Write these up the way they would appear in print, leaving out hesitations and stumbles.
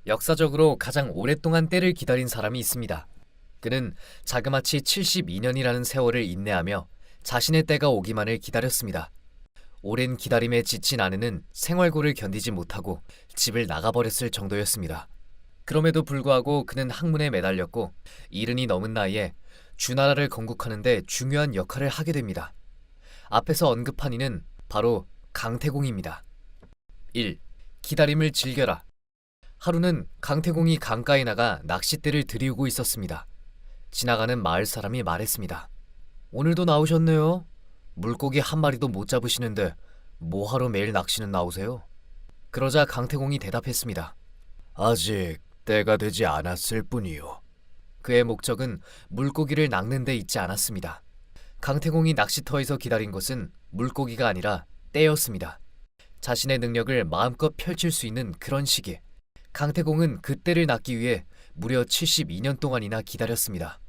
역사적으로 가장 오랫동안 때를 기다린 사람이 있습니다. 그는 자그마치 72년이라는 세월을 인내하며 자신의 때가 오기만을 기다렸습니다. 오랜 기다림에 지친 아내는 생활고를 견디지 못하고 집을 나가버렸을 정도였습니다. 그럼에도 불구하고 그는 학문에 매달렸고 이른이 넘은 나이에 주나라를 건국하는 데 중요한 역할을 하게 됩니다. 앞에서 언급한 이는 바로 강태공입니다. 1. 기다림을 즐겨라. 하루는 강태공이 강가에 나가 낚싯대를 들이우고 있었습니다. 지나가는 마을 사람이 말했습니다. 오늘도 나오셨네요. 물고기 한 마리도 못 잡으시는데 뭐하러 매일 낚시는 나오세요? 그러자 강태공이 대답했습니다. 아직 때가 되지 않았을 뿐이요. 그의 목적은 물고기를 낚는 데 있지 않았습니다. 강태공이 낚시터에서 기다린 것은 물고기가 아니라 때였습니다. 자신의 능력을 마음껏 펼칠 수 있는 그런 시기. 강태공은 그 때를 낳기 위해 무려 72년 동안이나 기다렸습니다.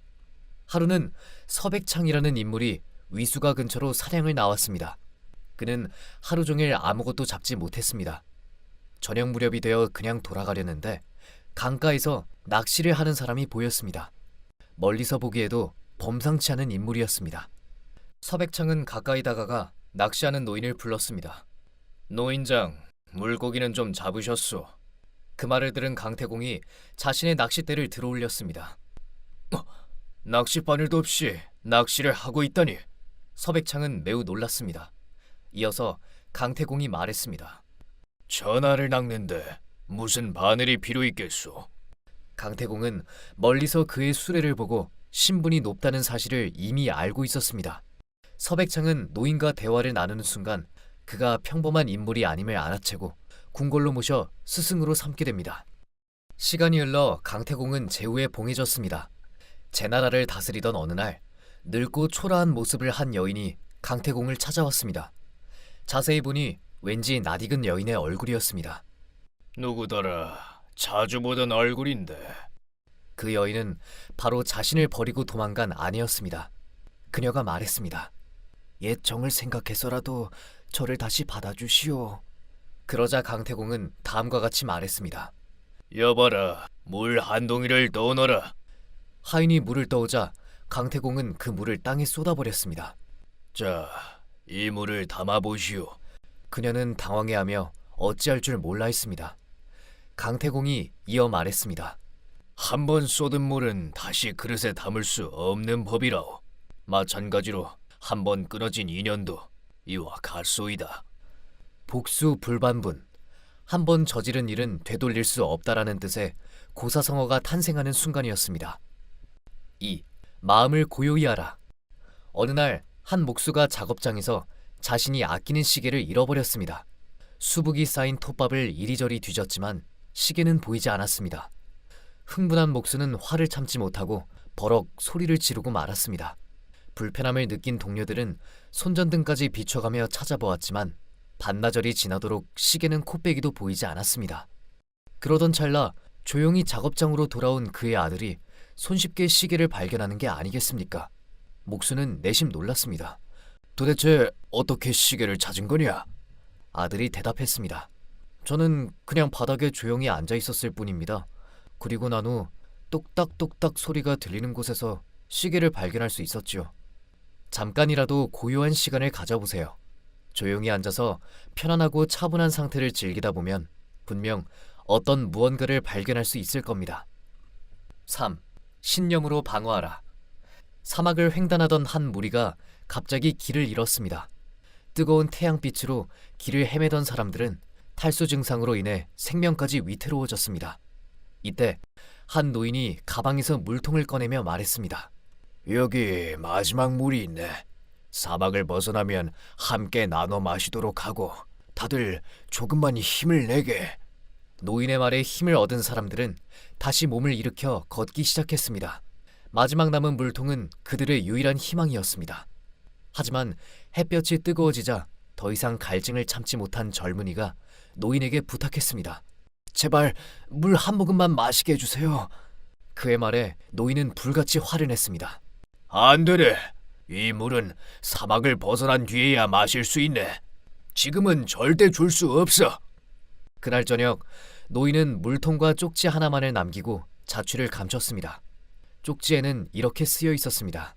하루는 서백창이라는 인물이 위수가 근처로 사냥을 나왔습니다. 그는 하루 종일 아무것도 잡지 못했습니다. 저녁 무렵이 되어 그냥 돌아가려는데 강가에서 낚시를 하는 사람이 보였습니다. 멀리서 보기에도 범상치 않은 인물이었습니다. 서백창은 가까이 다가가 낚시하는 노인을 불렀습니다. 노인장, 물고기는 좀 잡으셨소. 그 말을 들은 강태공이 자신의 낚싯대를 들어올렸습니다. 낚싯바늘도 없이 낚시를 하고 있다니. 서백창은 매우 놀랐습니다. 이어서 강태공이 말했습니다. 전하를 낚는데 무슨 바늘이 필요 있겠소? 강태공은 멀리서 그의 수레를 보고 신분이 높다는 사실을 이미 알고 있었습니다. 서백창은 노인과 대화를 나누는 순간 그가 평범한 인물이 아님을 알아채고 궁궐로 모셔 스승으로 삼게 됩니다. 시간이 흘러 강태공은 제후에 봉해졌습니다. 제나라를 다스리던 어느 날 늙고 초라한 모습을 한 여인이 강태공을 찾아왔습니다. 자세히 보니 왠지 낯익은 여인의 얼굴이었습니다. 누구더라? 자주 보던 얼굴인데. 그 여인은 바로 자신을 버리고 도망간 아내였습니다. 그녀가 말했습니다. 옛 정을 생각해서라도 저를 다시 받아주시오. 그러자 강태공은 다음과 같이 말했습니다. 여봐라, 물 한 동이를 떠오너라. 하인이 물을 떠오자 강태공은 그 물을 땅에 쏟아버렸습니다. 자, 이 물을 담아보시오. 그녀는 당황해하며 어찌할 줄 몰라 했습니다. 강태공이 이어 말했습니다. 한 번 쏟은 물은 다시 그릇에 담을 수 없는 법이라오. 마찬가지로 한 번 끊어진 인연도 이와 같소이다. 복수불반분. 한 번 저지른 일은 되돌릴 수 없다라는 뜻의 고사성어가 탄생하는 순간이었습니다. 2. 마음을 고요히 하라. 어느 날 한 목수가 작업장에서 자신이 아끼는 시계를 잃어버렸습니다. 수북이 쌓인 톱밥을 이리저리 뒤졌지만 시계는 보이지 않았습니다. 흥분한 목수는 화를 참지 못하고 버럭 소리를 지르고 말았습니다. 불편함을 느낀 동료들은 손전등까지 비춰가며 찾아보았지만 반나절이 지나도록 시계는 코빼기도 보이지 않았습니다. 그러던 찰나 조용히 작업장으로 돌아온 그의 아들이 손쉽게 시계를 발견하는 게 아니겠습니까? 목수는 내심 놀랐습니다. 도대체 어떻게 시계를 찾은 거냐? 아들이 대답했습니다. 저는 그냥 바닥에 조용히 앉아 있었을 뿐입니다. 그리고 난 후 똑딱똑딱 소리가 들리는 곳에서 시계를 발견할 수 있었지요. 잠깐이라도 고요한 시간을 가져보세요. 조용히 앉아서 편안하고 차분한 상태를 즐기다 보면 분명 어떤 무언가를 발견할 수 있을 겁니다. 3. 신념으로 방어하라. 사막을 횡단하던 한 무리가 갑자기 길을 잃었습니다. 뜨거운 태양빛으로 길을 헤매던 사람들은 탈수 증상으로 인해 생명까지 위태로워졌습니다. 이때 한 노인이 가방에서 물통을 꺼내며 말했습니다. 여기 마지막 물이 있네. 사막을 벗어나면 함께 나눠 마시도록 하고 다들 조금만 힘을 내게. 노인의 말에 힘을 얻은 사람들은 다시 몸을 일으켜 걷기 시작했습니다. 마지막 남은 물통은 그들의 유일한 희망이었습니다. 하지만 햇볕이 뜨거워지자 더 이상 갈증을 참지 못한 젊은이가 노인에게 부탁했습니다. 제발 물 한 모금만 마시게 해주세요. 그의 말에 노인은 불같이 화를 냈습니다. 안 되네. 이 물은 사막을 벗어난 뒤에야 마실 수 있네. 지금은 절대 줄 수 없어. 그날 저녁 노인은 물통과 쪽지 하나만을 남기고 자취를 감췄습니다. 쪽지에는 이렇게 쓰여 있었습니다.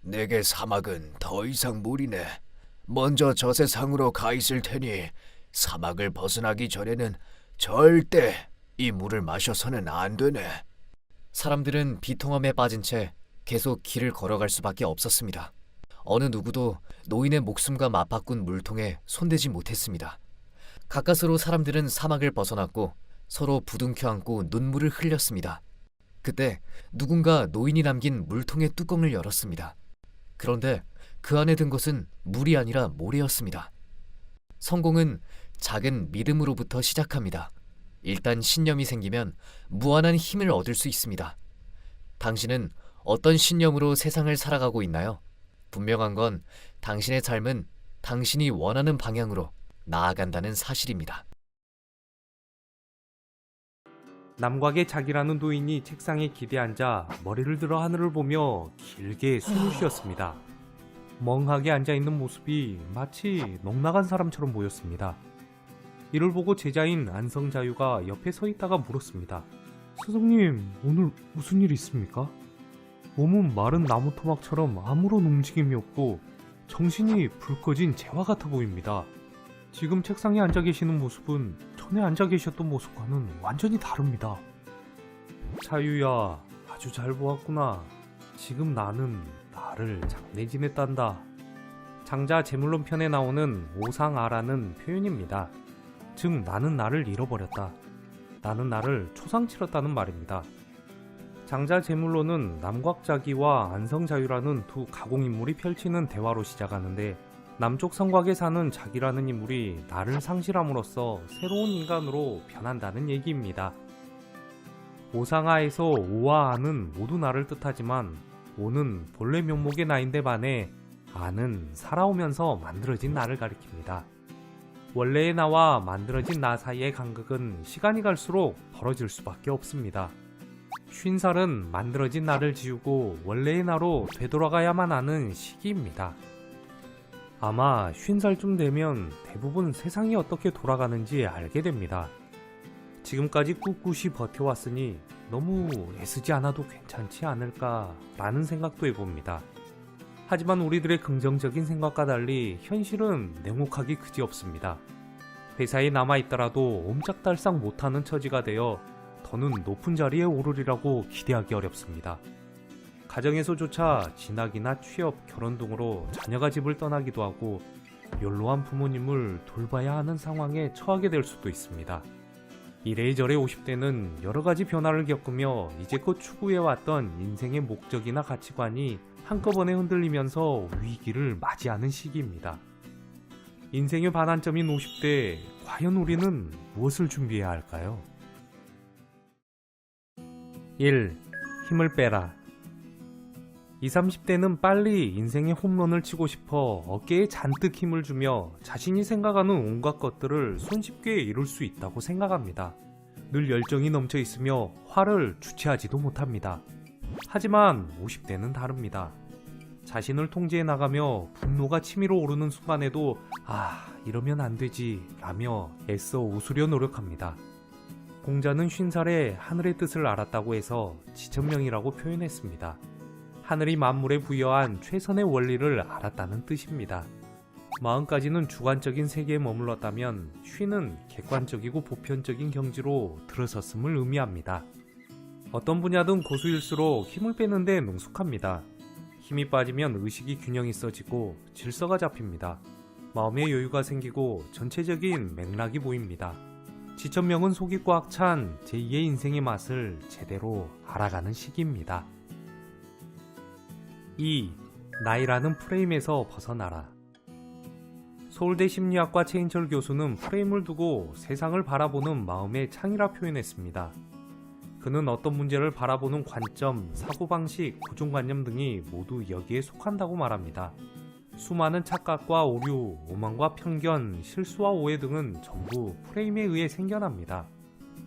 내게 사막은 더 이상 무리네. 먼저 저 세상으로 가 있을 테니 사막을 벗어나기 전에는 절대 이 물을 마셔서는 안 되네. 사람들은 비통함에 빠진 채 계속 길을 걸어갈 수밖에 없었습니다. 어느 누구도 노인의 목숨과 맞바꾼 물통에 손대지 못했습니다. 가까스로 사람들은 사막을 벗어났고 서로 부둥켜 안고 눈물을 흘렸습니다. 그때 누군가 노인이 남긴 물통의 뚜껑을 열었습니다. 그런데 그 안에 든 것은 물이 아니라 모래였습니다. 성공은 작은 믿음으로부터 시작합니다. 일단 신념이 생기면 무한한 힘을 얻을 수 있습니다. 당신은 어떤 신념으로 세상을 살아가고 있나요? 분명한 건 당신의 삶은 당신이 원하는 방향으로 나아간다는 사실입니다. 남곽의 자기라는 노인이 책상에 기대 앉아 머리를 들어 하늘을 보며 길게 숨을 쉬었습니다. 멍하게 앉아있는 모습이 마치 넋나간 사람처럼 보였습니다. 이를 보고 제자인 안성자유가 옆에 서 있다가 물었습니다. 스승님, 오늘 무슨 일 있습니까? 몸은 마른 나무 토막처럼 아무런 움직임이 없고 정신이 불 꺼진 재화 같아 보입니다. 지금 책상에 앉아 계시는 모습은 전에 앉아 계셨던 모습과는 완전히 다릅니다. 자유야, 아주 잘 보았구나. 지금 나는 나를 장래 지냈단다. 장자 제물론 편에 나오는 오상아라는 표현입니다. 즉 나는 나를 잃어버렸다. 나는 나를 초상치렀다는 말입니다. 장자 제물론은 남곽자기와 안성자유라는 두 가공인물이 펼치는 대화로 시작하는데 남쪽 성곽에 사는 자기라는 인물이 나를 상실함으로써 새로운 인간으로 변한다는 얘기입니다. 오상아에서 오와 아는 모두 나를 뜻하지만 오는 본래 면목의 나인데 반해 아는 살아오면서 만들어진 나를 가리킵니다. 원래의 나와 만들어진 나 사이의 간극은 시간이 갈수록 벌어질 수밖에 없습니다. 50살은 만들어진 나를 지우고 원래의 나로 되돌아가야만 하는 시기입니다. 아마 50살쯤 되면 대부분 세상이 어떻게 돌아가는지 알게 됩니다. 지금까지 꿋꿋이 버텨왔으니 너무 애쓰지 않아도 괜찮지 않을까라는 생각도 해봅니다. 하지만 우리들의 긍정적인 생각과 달리 현실은 냉혹하기 그지없습니다. 회사에 남아있더라도 옴짝달싹 못하는 처지가 되어 더는 높은 자리에 오르리라고 기대하기 어렵습니다. 가정에서조차 진학이나 취업, 결혼 등으로 자녀가 집을 떠나기도 하고 연로한 부모님을 돌봐야 하는 상황에 처하게 될 수도 있습니다. 이래저래 50대는 여러가지 변화를 겪으며 이제껏 추구해왔던 인생의 목적이나 가치관이 한꺼번에 흔들리면서 위기를 맞이하는 시기입니다. 인생의 반환점인 50대, 과연 우리는 무엇을 준비해야 할까요? 1. 힘을 빼라. 20, 30대는 빨리 인생의 홈런을 치고 싶어 어깨에 잔뜩 힘을 주며 자신이 생각하는 온갖 것들을 손쉽게 이룰 수 있다고 생각합니다. 늘 열정이 넘쳐 있으며 화를 주체하지도 못합니다. 하지만 50대는 다릅니다. 자신을 통제해 나가며 분노가 치밀어 오르는 순간에도 이러면 안 되지 라며 애써 웃으려 노력합니다. 공자는 50살에 하늘의 뜻을 알았다고 해서 지천명이라고 표현했습니다. 하늘이 만물에 부여한 최선의 원리를 알았다는 뜻입니다. 40까지는 주관적인 세계에 머물렀다면 50는 객관적이고 보편적인 경지로 들어섰음을 의미합니다. 어떤 분야든 고수일수록 힘을 빼는 데 능숙합니다. 힘이 빠지면 의식이 균형이 써지고 질서가 잡힙니다. 마음의 여유가 생기고 전체적인 맥락이 보입니다. 지천명은 속이 꽉 찬 제2의 인생의 맛을 제대로 알아가는 시기입니다. 2. 나이라는 프레임에서 벗어나라. 서울대 심리학과 최인철 교수는 프레임을 두고 세상을 바라보는 마음의 창이라 표현했습니다. 그는 어떤 문제를 바라보는 관점, 사고방식, 고정관념 등이 모두 여기에 속한다고 말합니다. 수많은 착각과 오류, 오만과 편견, 실수와 오해 등은 전부 프레임에 의해 생겨납니다.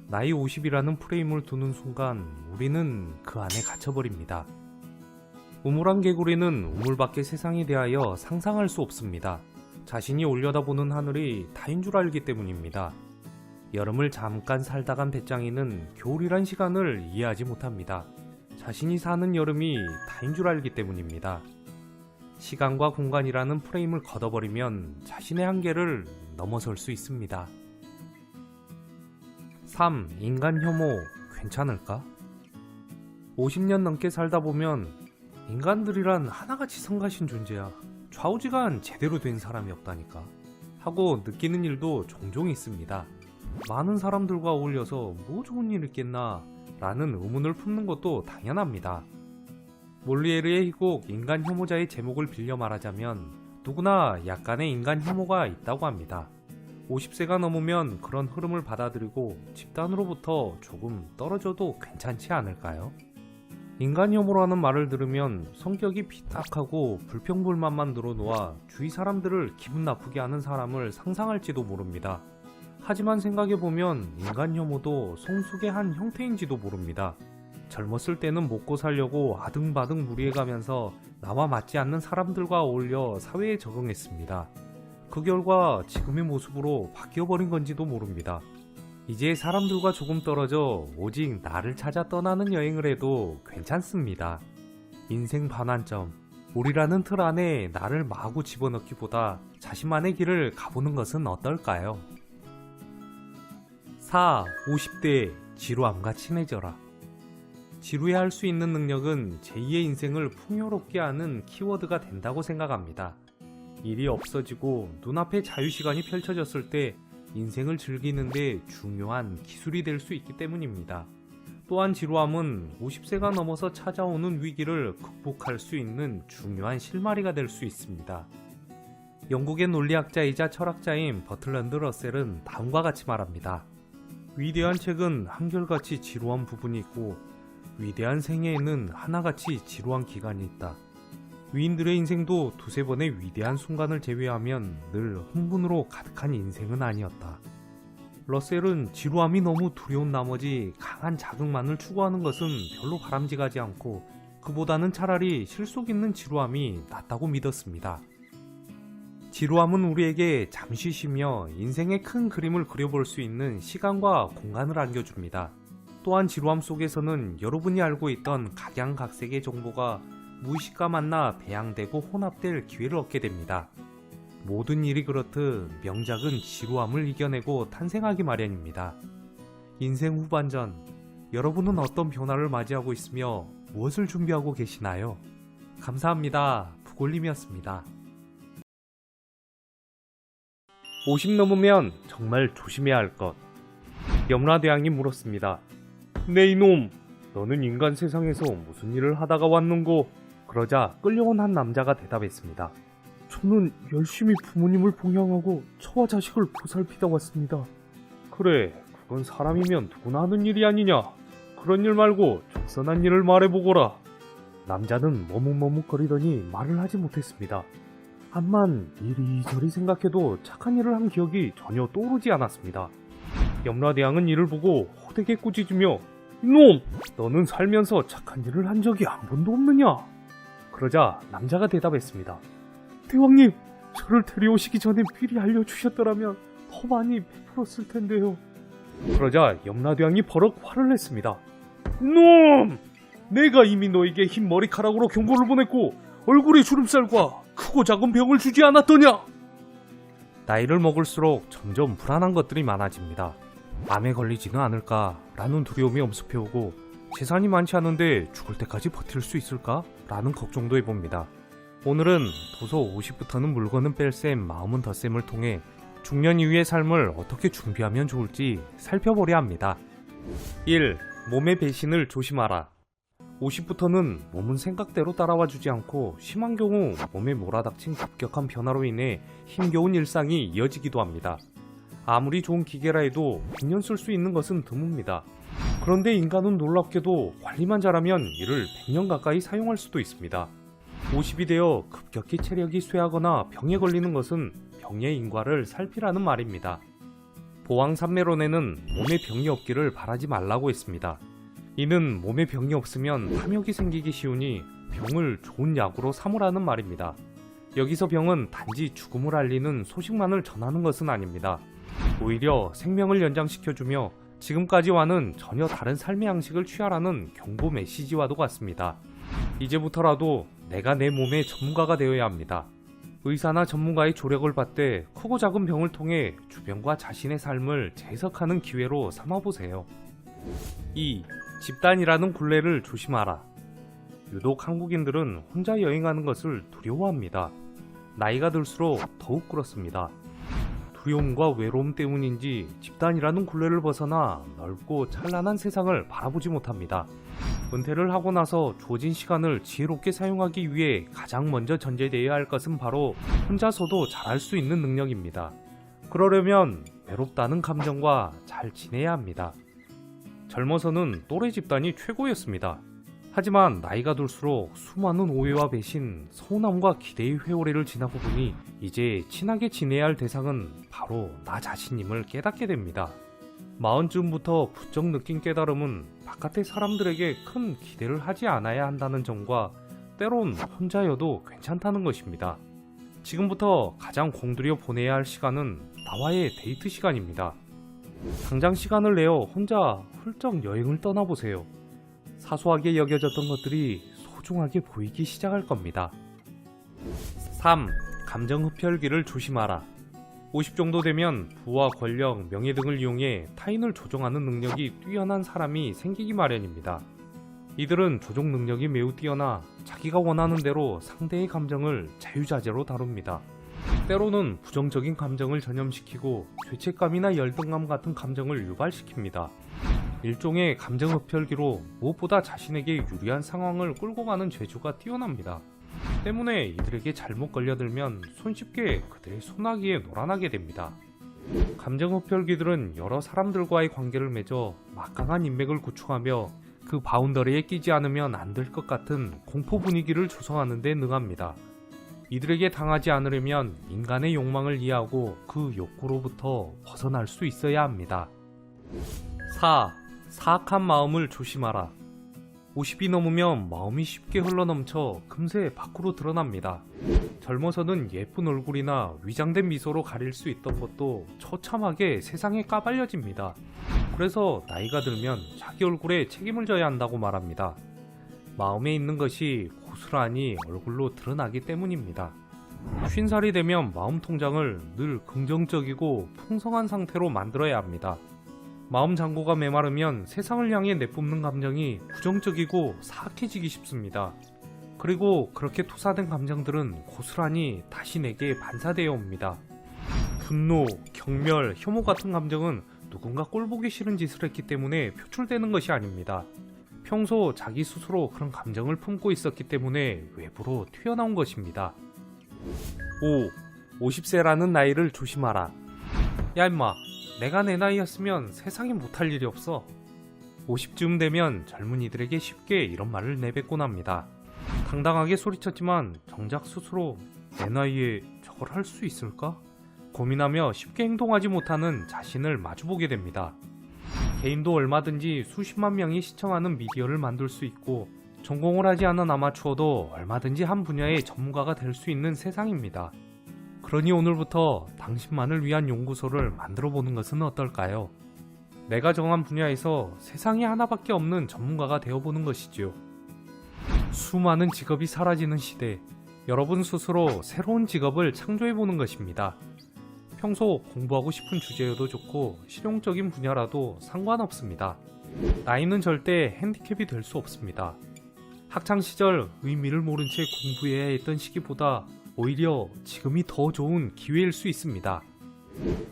나이 50이라는 프레임을 두는 순간 우리는 그 안에 갇혀버립니다. 우물안 개구리는 우물 밖의 세상에 대하여 상상할 수 없습니다. 자신이 올려다보는 하늘이 다인 줄 알기 때문입니다. 여름을 잠깐 살다 간 배짱이는 겨울이란 시간을 이해하지 못합니다. 자신이 사는 여름이 다인 줄 알기 때문입니다. 시간과 공간이라는 프레임을 걷어버리면 자신의 한계를 넘어설 수 있습니다. 3. 인간 혐오 괜찮을까? 50년 넘게 살다 보면 인간들이란 하나같이 성가신 존재야. 좌우지간 제대로 된 사람이 없다니까 하고 느끼는 일도 종종 있습니다. 많은 사람들과 어울려서 뭐 좋은 일 있겠나 라는 의문을 품는 것도 당연합니다. 몰리에르의 희곡 인간 혐오자의 제목을 빌려 말하자면 누구나 약간의 인간 혐오가 있다고 합니다. 50세가 넘으면 그런 흐름을 받아들이고 집단으로부터 조금 떨어져도 괜찮지 않을까요? 인간 혐오라는 말을 들으면 성격이 비딱하고 불평불만만 늘어놓아 주위 사람들을 기분 나쁘게 하는 사람을 상상할지도 모릅니다. 하지만 생각해보면 인간 혐오도 성숙의 한 형태인지도 모릅니다. 젊었을 때는 먹고 살려고 아등바등 무리해가면서 나와 맞지 않는 사람들과 어울려 사회에 적응했습니다. 그 결과 지금의 모습으로 바뀌어버린 건지도 모릅니다. 이제 사람들과 조금 떨어져 오직 나를 찾아 떠나는 여행을 해도 괜찮습니다. 인생 반환점, 우리라는 틀 안에 나를 마구 집어넣기보다 자신만의 길을 가보는 것은 어떨까요? 4. 50대 지루함과 친해져라. 지루해할 수 있는 능력은 제2의 인생을 풍요롭게 하는 키워드가 된다고 생각합니다. 일이 없어지고 눈앞에 자유시간이 펼쳐졌을 때 인생을 즐기는데 중요한 기술이 될 수 있기 때문입니다. 또한 지루함은 50세가 넘어서 찾아오는 위기를 극복할 수 있는 중요한 실마리가 될 수 있습니다. 영국의 논리학자이자 철학자인 버틀런드 러셀은 다음과 같이 말합니다. 위대한 책은 한결같이 지루한 부분이 있고 위대한 생애에는 하나같이 지루한 기간이 있다. 위인들의 인생도 두세 번의 위대한 순간을 제외하면 늘 흥분으로 가득한 인생은 아니었다. 러셀은 지루함이 너무 두려운 나머지 강한 자극만을 추구하는 것은 별로 바람직하지 않고 그보다는 차라리 실속 있는 지루함이 낫다고 믿었습니다. 지루함은 우리에게 잠시 쉬며 인생의 큰 그림을 그려볼 수 있는 시간과 공간을 안겨줍니다. 또한 지루함 속에서는 여러분이 알고 있던 각양각색의 정보가 무의식과 만나 배양되고 혼합될 기회를 얻게 됩니다. 모든 일이 그렇듯 명작은 지루함을 이겨내고 탄생하기 마련입니다. 인생 후반전, 여러분은 어떤 변화를 맞이하고 있으며 무엇을 준비하고 계시나요? 감사합니다. 부골님이었습니다. 50 넘으면 정말 조심해야 할 것. 염라대왕이 물었습니다. 네 이놈, 너는 인간 세상에서 무슨 일을 하다가 왔는고? 그러자 끌려온 한 남자가 대답했습니다. 저는 열심히 부모님을 봉양하고 처와 자식을 보살피다 왔습니다. 그래, 그건 사람이면 누구나 하는 일이 아니냐. 그런 일 말고 적선한 일을 말해보거라. 남자는 머뭇머뭇거리더니 말을 하지 못했습니다. 암만 이리저리 생각해도 착한 일을 한 기억이 전혀 떠오르지 않았습니다. 염라대왕은 이를 보고 호되게 꾸짖으며 이놈! 너는 살면서 착한 일을 한 적이 한 번도 없느냐? 그러자 남자가 대답했습니다. 대왕님, 저를 데려오시기 전에 미리 알려주셨더라면 더 많이 베풀었을 텐데요. 그러자 염라대왕이 버럭 화를 냈습니다. 이놈! 내가 이미 너에게 흰 머리카락으로 경고를 보냈고 얼굴에 주름살과 크고 작은 병을 주지 않았더냐? 나이를 먹을수록 점점 불안한 것들이 많아집니다. 암에 걸리지는 않을까라는 두려움이 엄습해오고 재산이 많지 않은데 죽을 때까지 버틸 수 있을까? 라는 걱정도 해봅니다. 오늘은 도서 50부터는 물건은 뺄셈 마음은 덧셈을 통해 중년 이후의 삶을 어떻게 준비하면 좋을지 살펴보려 합니다. 1. 몸의 배신을 조심하라. 50부터는 몸은 생각대로 따라와 주지 않고 심한 경우 몸에 몰아닥친 급격한 변화로 인해 힘겨운 일상이 이어지기도 합니다. 아무리 좋은 기계라 해도 100년 쓸 수 있는 것은 드뭅니다. 그런데 인간은 놀랍게도 관리만 잘하면 이를 100년 가까이 사용할 수도 있습니다. 50이 되어 급격히 체력이 쇠하거나 병에 걸리는 것은 병의 인과를 살피라는 말입니다. 보왕산매론에는 몸에 병이 없기를 바라지 말라고 했습니다. 이는 몸에 병이 없으면 탐욕이 생기기 쉬우니 병을 좋은 약으로 삼으라는 말입니다. 여기서 병은 단지 죽음을 알리는 소식만을 전하는 것은 아닙니다. 오히려 생명을 연장시켜주며 지금까지와는 전혀 다른 삶의 양식을 취하라는 경고 메시지와도 같습니다. 이제부터라도 내가 내 몸의 전문가가 되어야 합니다. 의사나 전문가의 조력을 받되 크고 작은 병을 통해 주변과 자신의 삶을 재해석하는 기회로 삼아보세요. 2. 집단이라는 굴레를 조심하라. 유독 한국인들은 혼자 여행하는 것을 두려워합니다. 나이가 들수록 더욱 그렇습니다. 두려움과 외로움 때문인지 집단이라는 굴레를 벗어나 넓고 찬란한 세상을 바라보지 못합니다. 은퇴를 하고 나서 주어진 시간을 지혜롭게 사용하기 위해 가장 먼저 전제되어야 할 것은 바로 혼자서도 잘할 수 있는 능력입니다. 그러려면 외롭다는 감정과 잘 지내야 합니다. 젊어서는 또래 집단이 최고였습니다. 하지만 나이가 들수록 수많은 오해와 배신, 서운함과 기대의 회오리를 지나고 보니 이제 친하게 지내야 할 대상은 바로 나 자신임을 깨닫게 됩니다. 마흔쯤부터 부쩍 느낀 깨달음은 바깥의 사람들에게 큰 기대를 하지 않아야 한다는 점과 때론 혼자여도 괜찮다는 것입니다. 지금부터 가장 공들여 보내야 할 시간은 나와의 데이트 시간입니다. 당장 시간을 내어 혼자 훌쩍 여행을 떠나보세요. 사소하게 여겨졌던 것들이 소중하게 보이기 시작할 겁니다. 3. 감정 흡혈귀를 조심하라. 50 정도 되면 부와 권력, 명예 등을 이용해 타인을 조종하는 능력이 뛰어난 사람이 생기기 마련입니다. 이들은 조종 능력이 매우 뛰어나 자기가 원하는 대로 상대의 감정을 자유자재로 다룹니다. 때로는 부정적인 감정을 전염시키고 죄책감이나 열등감 같은 감정을 유발시킵니다. 일종의 감정 흡혈기로 무엇보다 자신에게 유리한 상황을 끌고 가는 재주가 뛰어납니다. 때문에 이들에게 잘못 걸려들면 손쉽게 그들의 소나기에 놀아나게 됩니다. 감정 흡혈귀들은 여러 사람들과의 관계를 맺어 막강한 인맥을 구축하며 그 바운더리에 끼지 않으면 안 될 것 같은 공포 분위기를 조성하는 데 능합니다. 이들에게 당하지 않으려면 인간의 욕망을 이해하고 그 욕구로부터 벗어날 수 있어야 합니다. 4. 사악한 마음을 조심하라. 50이 넘으면 마음이 쉽게 흘러넘쳐 금세 밖으로 드러납니다. 젊어서는 예쁜 얼굴이나 위장된 미소로 가릴 수 있던 것도 처참하게 세상에 까발려집니다. 그래서 나이가 들면 자기 얼굴에 책임을 져야 한다고 말합니다. 마음에 있는 것이 고스란히 얼굴로 드러나기 때문입니다. 50살이 되면 마음 통장을 늘 긍정적이고 풍성한 상태로 만들어야 합니다. 마음 잔고가 메마르면 세상을 향해 내뿜는 감정이 부정적이고 사악해지기 쉽습니다. 그리고 그렇게 투사된 감정들은 고스란히 다시 내게 반사되어 옵니다. 분노, 경멸, 혐오 같은 감정은 누군가 꼴보기 싫은 짓을 했기 때문에 표출되는 것이 아닙니다. 평소 자기 스스로 그런 감정을 품고 있었기 때문에 외부로 튀어나온 것입니다. 5. 50세라는 나이를 조심하라. 야 임마, 내가 내 나이였으면 세상에 못할 일이 없어. 50쯤 되면 젊은이들에게 쉽게 이런 말을 내뱉곤 합니다. 당당하게 소리쳤지만 정작 스스로 내 나이에 저걸 할 수 있을까? 고민하며 쉽게 행동하지 못하는 자신을 마주보게 됩니다. 개인도 얼마든지 수십만 명이 시청하는 미디어를 만들 수 있고 전공을 하지 않은 아마추어도 얼마든지 한 분야의 전문가가 될 수 있는 세상입니다. 그러니 오늘부터 당신만을 위한 연구소를 만들어 보는 것은 어떨까요? 내가 정한 분야에서 세상에 하나밖에 없는 전문가가 되어보는 것이지요. 수많은 직업이 사라지는 시대, 여러분 스스로 새로운 직업을 창조해보는 것입니다. 평소 공부하고 싶은 주제여도 좋고 실용적인 분야라도 상관없습니다. 나이는 절대 핸디캡이 될 수 없습니다. 학창시절 의미를 모른 채 공부해야 했던 시기보다 오히려 지금이 더 좋은 기회일 수 있습니다.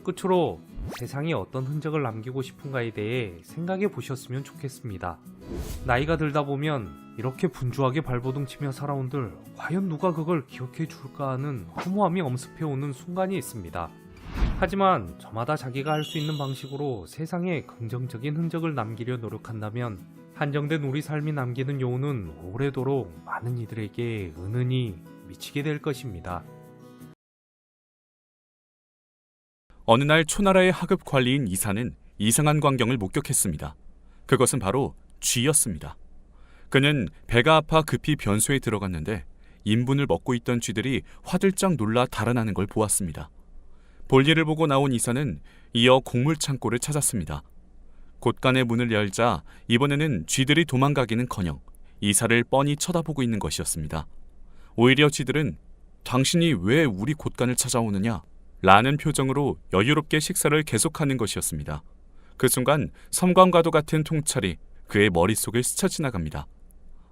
끝으로 세상에 어떤 흔적을 남기고 싶은가에 대해 생각해 보셨으면 좋겠습니다. 나이가 들다 보면 이렇게 분주하게 발버둥치며 살아온들 과연 누가 그걸 기억해 줄까 하는 허무함이 엄습해오는 순간이 있습니다. 하지만 저마다 자기가 할 수 있는 방식으로 세상에 긍정적인 흔적을 남기려 노력한다면 한정된 우리 삶이 남기는 여운은 오래도록 많은 이들에게 은은히 미치게 될 것입니다. 어느 날 초나라의 하급 관리인 이사는 이상한 광경을 목격했습니다. 그것은 바로 쥐였습니다. 그는 배가 아파 급히 변소에 들어갔는데 인분을 먹고 있던 쥐들이 화들짝 놀라 달아나는 걸 보았습니다. 볼일을 보고 나온 이사는 이어 곡물 창고를 찾았습니다. 곳간의 문을 열자 이번에는 쥐들이 도망가기는커녕 이사를 뻔히 쳐다보고 있는 것이었습니다. 오히려 쥐들은 당신이 왜 우리 곳간을 찾아오느냐? 라는 표정으로 여유롭게 식사를 계속하는 것이었습니다. 그 순간 섬광과도 같은 통찰이 그의 머릿속을 스쳐 지나갑니다.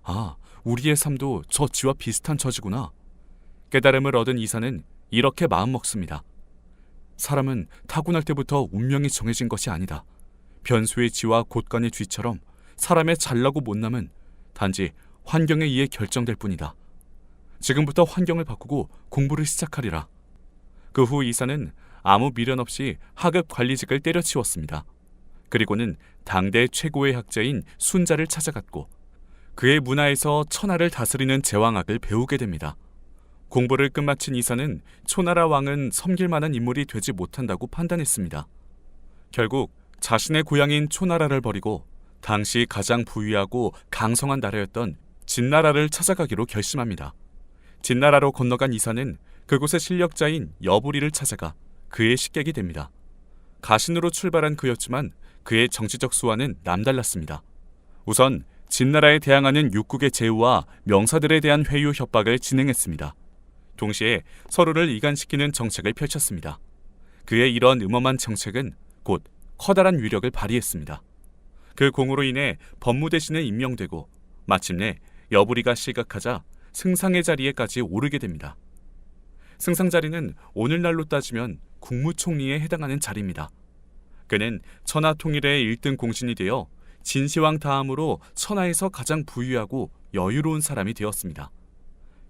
아, 우리의 삶도 저 쥐와 비슷한 처지구나. 깨달음을 얻은 이사는 이렇게 마음먹습니다. 사람은 타고날 때부터 운명이 정해진 것이 아니다. 변수의 쥐와 곳간의 쥐처럼 사람의 잘나고 못남은 단지 환경에 의해 결정될 뿐이다. 지금부터 환경을 바꾸고 공부를 시작하리라. 그 후 이사는 아무 미련 없이 하급 관리직을 때려치웠습니다. 그리고는 당대 최고의 학자인 순자를 찾아갔고 그의 문화에서 천하를 다스리는 제왕학을 배우게 됩니다. 공부를 끝마친 이사는 초나라 왕은 섬길 만한 인물이 되지 못한다고 판단했습니다. 결국 자신의 고향인 초나라를 버리고 당시 가장 부유하고 강성한 나라였던 진나라를 찾아가기로 결심합니다. 진나라로 건너간 이사는 그곳의 실력자인 여부리를 찾아가 그의 식객이 됩니다. 가신으로 출발한 그였지만 그의 정치적 수완은 남달랐습니다. 우선 진나라에 대항하는 육국의 제후와 명사들에 대한 회유 협박을 진행했습니다. 동시에 서로를 이간시키는 정책을 펼쳤습니다. 그의 이런 음험한 정책은 곧 커다란 위력을 발휘했습니다. 그 공으로 인해 법무대신에 임명되고 마침내 여부리가 실각하자 승상의 자리에까지 오르게 됩니다. 승상 자리는 오늘날로 따지면 국무총리에 해당하는 자리입니다. 그는 천하 통일의 1등 공신이 되어 진시황 다음으로 천하에서 가장 부유하고 여유로운 사람이 되었습니다.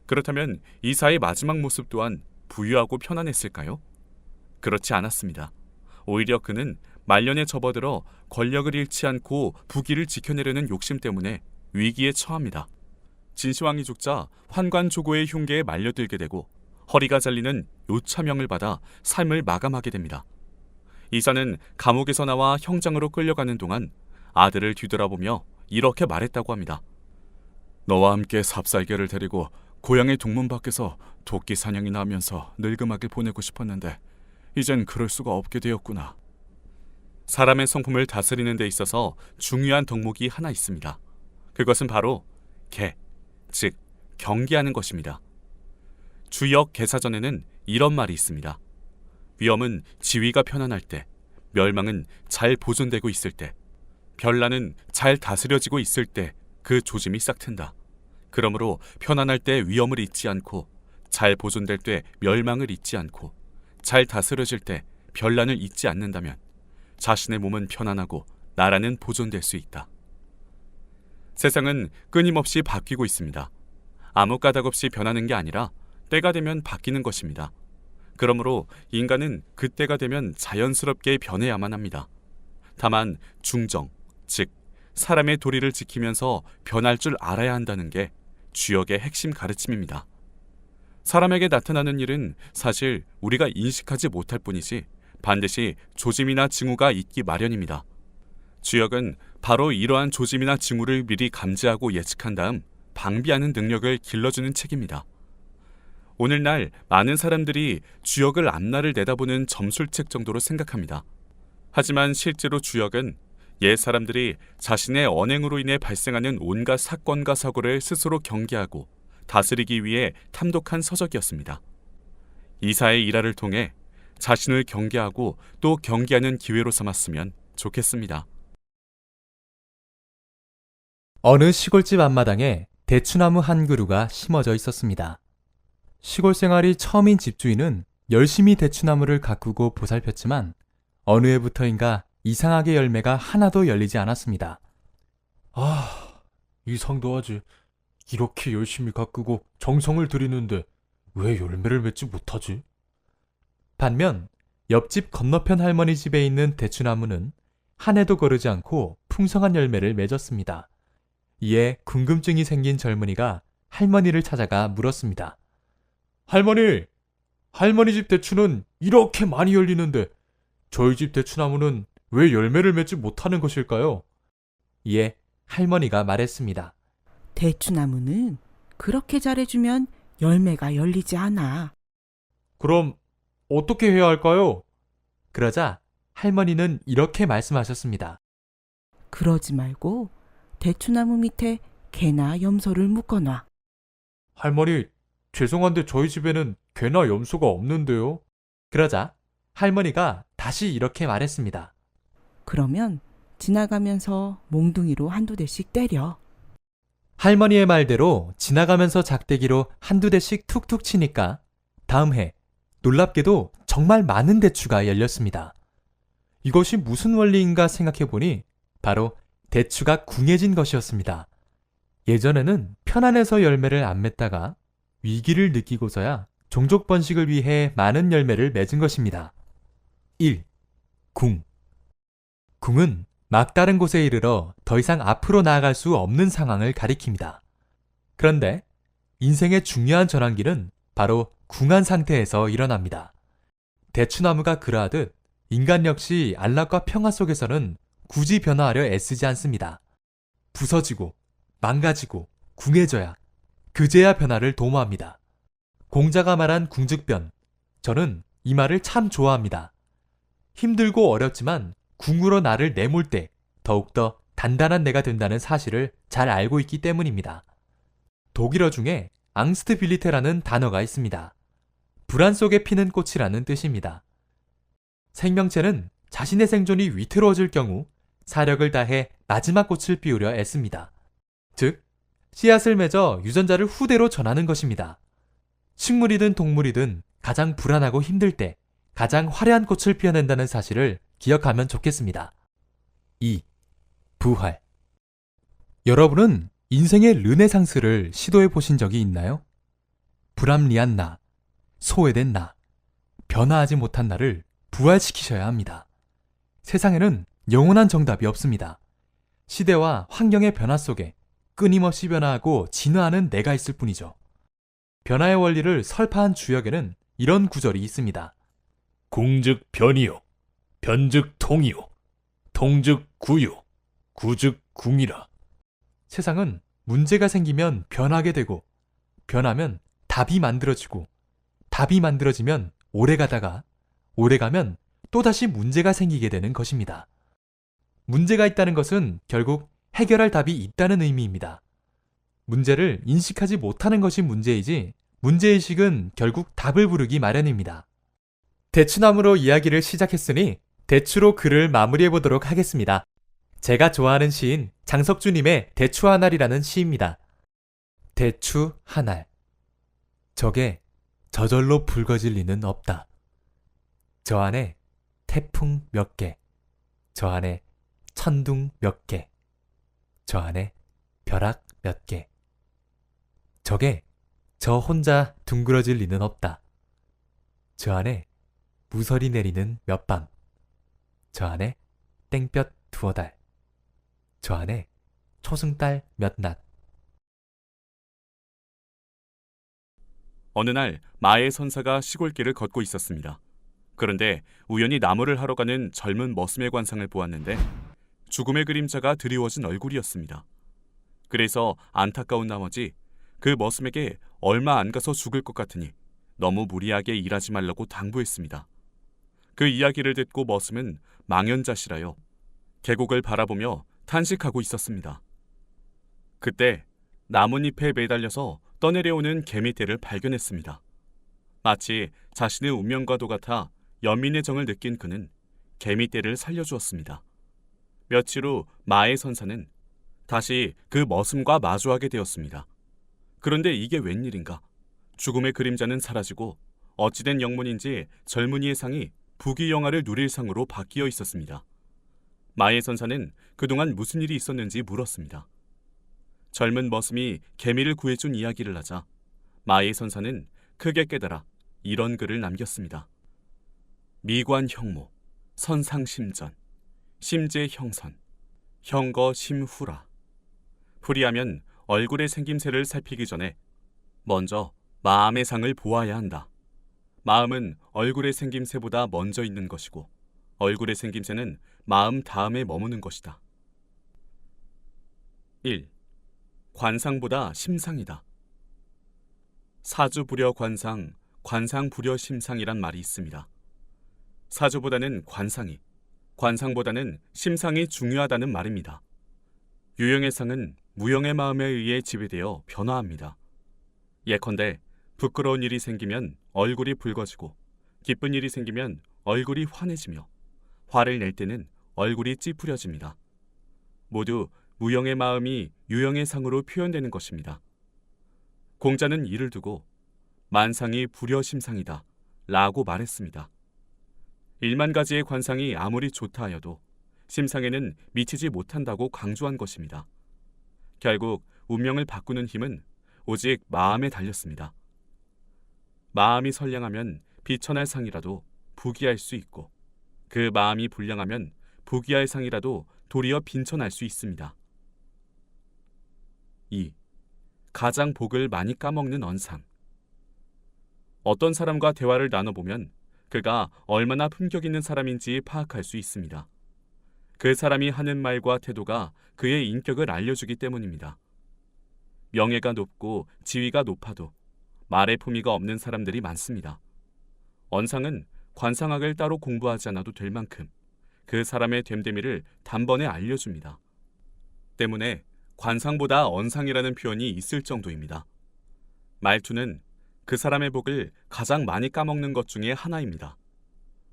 그렇다면 이사의 마지막 모습 또한 부유하고 편안했을까요? 그렇지 않았습니다. 오히려 그는 말년에 접어들어 권력을 잃지 않고 부귀를 지켜내려는 욕심 때문에 위기에 처합니다. 진시황이 죽자 환관조고의 흉계에 말려들게 되고 허리가 잘리는 요차명을 받아 삶을 마감하게 됩니다. 이사는 감옥에서 나와 형장으로 끌려가는 동안 아들을 뒤돌아보며 이렇게 말했다고 합니다. 너와 함께 삽살개를 데리고 고향의 동문 밖에서 도끼 사냥이나 하면서 늙음하게 보내고 싶었는데 이젠 그럴 수가 없게 되었구나. 사람의 성품을 다스리는 데 있어서 중요한 덕목이 하나 있습니다. 그것은 바로 개, 즉 경계하는 것입니다. 주역 개사전에는 이런 말이 있습니다. 위험은 지위가 편안할 때, 멸망은 잘 보존되고 있을 때, 변란은 잘 다스려지고 있을 때 그 조짐이 싹 튼다. 그러므로 편안할 때 위험을 잊지 않고, 잘 보존될 때 멸망을 잊지 않고, 잘 다스려질 때 변란을 잊지 않는다면 자신의 몸은 편안하고 나라는 보존될 수 있다. 세상은 끊임없이 바뀌고 있습니다. 아무 까닭 없이 변하는 게 아니라 때가 되면 바뀌는 것입니다. 그러므로 인간은 그때가 되면 자연스럽게 변해야만 합니다. 다만 중정, 즉 사람의 도리를 지키면서 변할 줄 알아야 한다는 게 주역의 핵심 가르침입니다. 사람에게 나타나는 일은 사실 우리가 인식하지 못할 뿐이지 반드시 조짐이나 징후가 있기 마련입니다. 주역은 바로 이러한 조짐이나 징후를 미리 감지하고 예측한 다음 방비하는 능력을 길러주는 책입니다. 오늘날 많은 사람들이 주역을 앞날을 내다보는 점술책 정도로 생각합니다. 하지만 실제로 주역은 옛 사람들이 자신의 언행으로 인해 발생하는 온갖 사건과 사고를 스스로 경계하고 다스리기 위해 탐독한 서적이었습니다. 이사의 일화를 통해 자신을 경계하고 또 경계하는 기회로 삼았으면 좋겠습니다. 어느 시골집 앞마당에 대추나무 한 그루가 심어져 있었습니다. 시골 생활이 처음인 집주인은 열심히 대추나무를 가꾸고 보살폈지만 어느 해부터인가 이상하게 열매가 하나도 열리지 않았습니다. 이상도 하지. 이렇게 열심히 가꾸고 정성을 들이는데 왜 열매를 맺지 못하지? 반면 옆집 건너편 할머니 집에 있는 대추나무는 한 해도 거르지 않고 풍성한 열매를 맺었습니다. 이에 궁금증이 생긴 젊은이가 할머니를 찾아가 물었습니다. 할머니 집 대추는 이렇게 많이 열리는데 저희 집 대추나무는 왜 열매를 맺지 못하는 것일까요? 이에 할머니가 말했습니다. 대추나무는 그렇게 잘해주면 열매가 열리지 않아. 그럼 어떻게 해야 할까요? 그러자 할머니는 이렇게 말씀하셨습니다. 그러지 말고 대추나무 밑에 개나 염소를 묶어놔. 할머니, 죄송한데 저희 집에는 개나 염소가 없는데요. 그러자 할머니가 다시 이렇게 말했습니다. 그러면 지나가면서 몽둥이로 한두 대씩 때려. 할머니의 말대로 지나가면서 작대기로 한두 대씩 툭툭 치니까 다음 해 놀랍게도 정말 많은 대추가 열렸습니다. 이것이 무슨 원리인가 생각해보니 바로 대추가 궁해진 것이었습니다. 예전에는 편안해서 열매를 안 맺다가 위기를 느끼고서야 종족 번식을 위해 많은 열매를 맺은 것입니다. 1. 궁. 궁은 막다른 곳에 이르러 더 이상 앞으로 나아갈 수 없는 상황을 가리킵니다. 그런데 인생의 중요한 전환기는 바로 궁한 상태에서 일어납니다. 대추나무가 그러하듯 인간 역시 안락과 평화 속에서는 굳이 변화하려 애쓰지 않습니다. 부서지고 망가지고 궁해져야 그제야 변화를 도모합니다. 공자가 말한 궁즉변, 저는 이 말을 참 좋아합니다. 힘들고 어렵지만 궁으로 나를 내몰 때 더욱더 단단한 내가 된다는 사실을 잘 알고 있기 때문입니다. 독일어 중에 앙스트빌리테라는 단어가 있습니다. 불안 속에 피는 꽃이라는 뜻입니다. 생명체는 자신의 생존이 위태로워질 경우 사력을 다해 마지막 꽃을 피우려 애씁니다. 즉, 씨앗을 맺어 유전자를 후대로 전하는 것입니다. 식물이든 동물이든 가장 불안하고 힘들 때 가장 화려한 꽃을 피워낸다는 사실을 기억하면 좋겠습니다. 2. 부활. 여러분은 인생의 르네상스를 시도해 보신 적이 있나요? 불합리한 나, 소외된 나, 변화하지 못한 나를 부활시키셔야 합니다. 세상에는 영원한 정답이 없습니다. 시대와 환경의 변화 속에 끊임없이 변화하고 진화하는 내가 있을 뿐이죠. 변화의 원리를 설파한 주역에는 이런 구절이 있습니다. 궁즉 변이요, 변즉 통이요, 통즉 구요, 구즉 궁이라. 세상은 문제가 생기면 변하게 되고, 변하면 답이 만들어지고, 답이 만들어지면 오래 가다가, 오래 가면 또다시 문제가 생기게 되는 것입니다. 문제가 있다는 것은 결국 해결할 답이 있다는 의미입니다. 문제를 인식하지 못하는 것이 문제이지, 문제의식은 결국 답을 부르기 마련입니다. 대추나무로 이야기를 시작했으니 대추로 글을 마무리해 보도록 하겠습니다. 제가 좋아하는 시인 장석주님의 대추 하날이라는 시입니다. 대추 하날. 저게 저절로 붉어질 리는 없다. 저 안에 태풍 몇 개, 저 안에 천둥 몇 개, 저 안에 벼락 몇 개. 저게 저 혼자 둥그러질 리는 없다. 저 안에 무설이 내리는 몇 밤, 저 안에 땡볕 두어 달, 저 안에 초승달 몇 낮. 어느 날 마의 선사가 시골길을 걷고 있었습니다. 그런데 우연히 나무를 하러 가는 젊은 머슴의 관상을 보았는데 죽음의 그림자가 드리워진 얼굴이었습니다. 그래서 안타까운 나머지 그 머슴에게 얼마 안 가서 죽을 것 같으니 너무 무리하게 일하지 말라고 당부했습니다. 그 이야기를 듣고 머슴은 망연자실하여 계곡을 바라보며 탄식하고 있었습니다. 그때 나뭇잎에 매달려서 떠내려오는 개미떼를 발견했습니다. 마치 자신의 운명과도 같아 연민의 정을 느낀 그는 개미떼를 살려주었습니다. 며칠 후 마의 선사는 다시 그 머슴과 마주하게 되었습니다. 그런데 이게 웬일인가? 죽음의 그림자는 사라지고 어찌된 영문인지 젊은이의 상이 부귀영화를 누릴 상으로 바뀌어 있었습니다. 마의 선사는 그동안 무슨 일이 있었는지 물었습니다. 젊은 머슴이 개미를 구해준 이야기를 하자 마의 선사는 크게 깨달아 이런 글을 남겼습니다. 미관 형모, 선상심전, 심재 형선, 형거 심후라. 풀이하면 얼굴의 생김새를 살피기 전에 먼저 마음의 상을 보아야 한다. 마음은 얼굴의 생김새보다 먼저 있는 것이고 얼굴의 생김새는 마음 다음에 머무는 것이다. 1. 관상보다 심상이다. 사주부려 관상, 관상부려 심상이란 말이 있습니다. 사주보다는 관상이, 관상보다는 심상이 중요하다는 말입니다. 유형의 상은 무형의 마음에 의해 지배되어 변화합니다. 예컨대 부끄러운 일이 생기면 얼굴이 붉어지고 기쁜 일이 생기면 얼굴이 환해지며 화를 낼 때는 얼굴이 찌푸려집니다. 모두 무형의 마음이 유형의 상으로 표현되는 것입니다. 공자는 이를 두고 만상이 불여심상이다 라고 말했습니다. 1만 가지의 관상이 아무리 좋다 하여도 심상에는 미치지 못한다고 강조한 것입니다. 결국 운명을 바꾸는 힘은 오직 마음에 달렸습니다. 마음이 선량하면 비천할 상이라도 부귀할 수 있고 그 마음이 불량하면 부귀할 상이라도 도리어 빈천할 수 있습니다. 2. 가장 복을 많이 까먹는 언상. 어떤 사람과 대화를 나눠보면 그가 얼마나 품격 있는 사람인지 파악할 수 있습니다. 그 사람이 하는 말과 태도가 그의 인격을 알려주기 때문입니다. 명예가 높고 지위가 높아도 말의 품위가 없는 사람들이 많습니다. 언상은 관상학을 따로 공부하지 않아도 될 만큼 그 사람의 됨됨이를 단번에 알려줍니다. 때문에 관상보다 언상이라는 표현이 있을 정도입니다. 말투는 그 사람의 복을 가장 많이 까먹는 것 중에 하나입니다.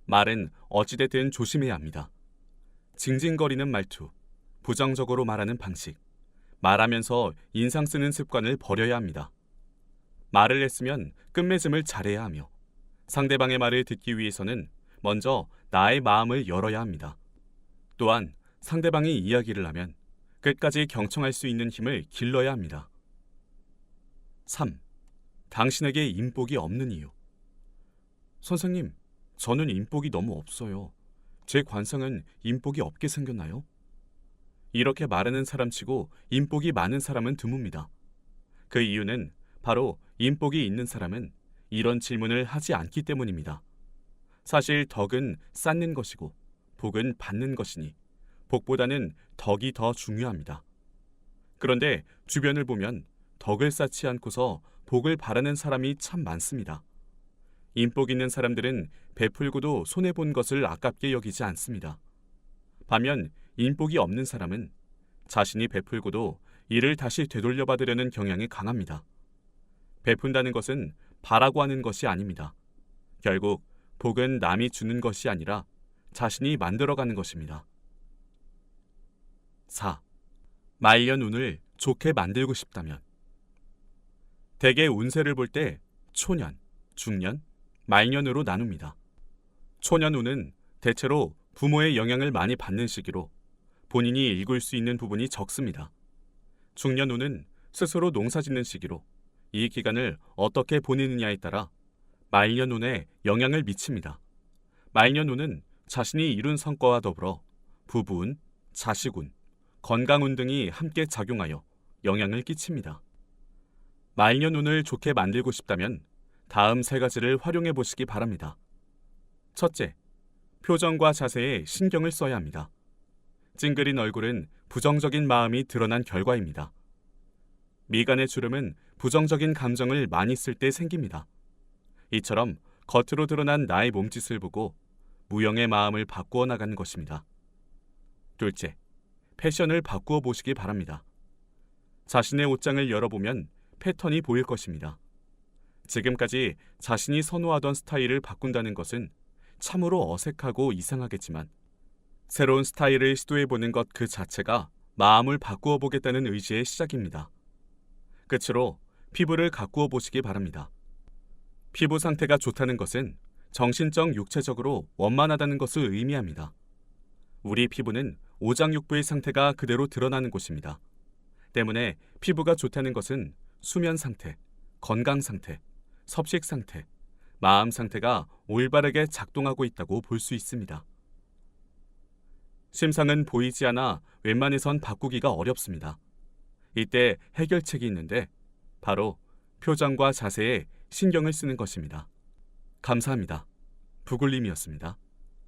말은 어찌됐든 조심해야 합니다. 징징거리는 말투, 부정적으로 말하는 방식, 말하면서 인상 쓰는 습관을 버려야 합니다. 말을 했으면 끝맺음을 잘해야 하며 상대방의 말을 듣기 위해서는 먼저 나의 마음을 열어야 합니다. 또한 상대방이 이야기를 하면 끝까지 경청할 수 있는 힘을 길러야 합니다. 3. 당신에게 인복이 없는 이유. 선생님, 저는 인복이 너무 없어요. 제 관상은 인복이 없게 생겼나요? 이렇게 말하는 사람치고 인복이 많은 사람은 드뭅니다. 그 이유는 바로 인복이 있는 사람은 이런 질문을 하지 않기 때문입니다. 사실 덕은 쌓는 것이고 복은 받는 것이니 복보다는 덕이 더 중요합니다. 그런데 주변을 보면 덕을 쌓지 않고서 복을 바라는 사람이 참 많습니다. 인복 있는 사람들은 베풀고도 손해본 것을 아깝게 여기지 않습니다. 반면 인복이 없는 사람은 자신이 베풀고도 이를 다시 되돌려받으려는 경향이 강합니다. 베푼다는 것은 바라고 하는 것이 아닙니다. 결국 복은 남이 주는 것이 아니라 자신이 만들어가는 것입니다. 4. 말년 운을 좋게 만들고 싶다면. 대개 운세를 볼 때 초년, 중년, 말년으로 나눕니다. 초년 운은 대체로 부모의 영향을 많이 받는 시기로 본인이 읽을 수 있는 부분이 적습니다. 중년 운은 스스로 농사짓는 시기로 이 기간을 어떻게 보내느냐에 따라 말년 운에 영향을 미칩니다. 말년 운은 자신이 이룬 성과와 더불어 부부운, 자식운, 건강운 등이 함께 작용하여 영향을 끼칩니다. 말년 운을 좋게 만들고 싶다면 다음 3가지를 활용해 보시기 바랍니다. 첫째, 표정과 자세에 신경을 써야 합니다. 찡그린 얼굴은 부정적인 마음이 드러난 결과입니다. 미간의 주름은 부정적인 감정을 많이 쓸 때 생깁니다. 이처럼 겉으로 드러난 나의 몸짓을 보고 무형의 마음을 바꾸어 나가는 것입니다. 둘째, 패션을 바꾸어 보시기 바랍니다. 자신의 옷장을 열어보면 패턴이 보일 것입니다. 지금까지 자신이 선호하던 스타일을 바꾼다는 것은 참으로 어색하고 이상하겠지만 새로운 스타일을 시도해보는 것 그 자체가 마음을 바꾸어 보겠다는 의지의 시작입니다. 끝으로 피부를 가꾸어 보시기 바랍니다. 피부 상태가 좋다는 것은 정신적, 육체적으로 원만하다는 것을 의미합니다. 우리 피부는 오장육부의 상태가 그대로 드러나는 곳입니다. 때문에 피부가 좋다는 것은 수면 상태, 건강 상태, 섭식 상태, 마음 상태가 올바르게 작동하고 있다고 볼 수 있습니다. 심상은 보이지 않아 웬만해선 바꾸기가 어렵습니다. 이때 해결책이 있는데 바로 표정과 자세에 신경을 쓰는 것입니다. 감사합니다. 부굴림이었습니다.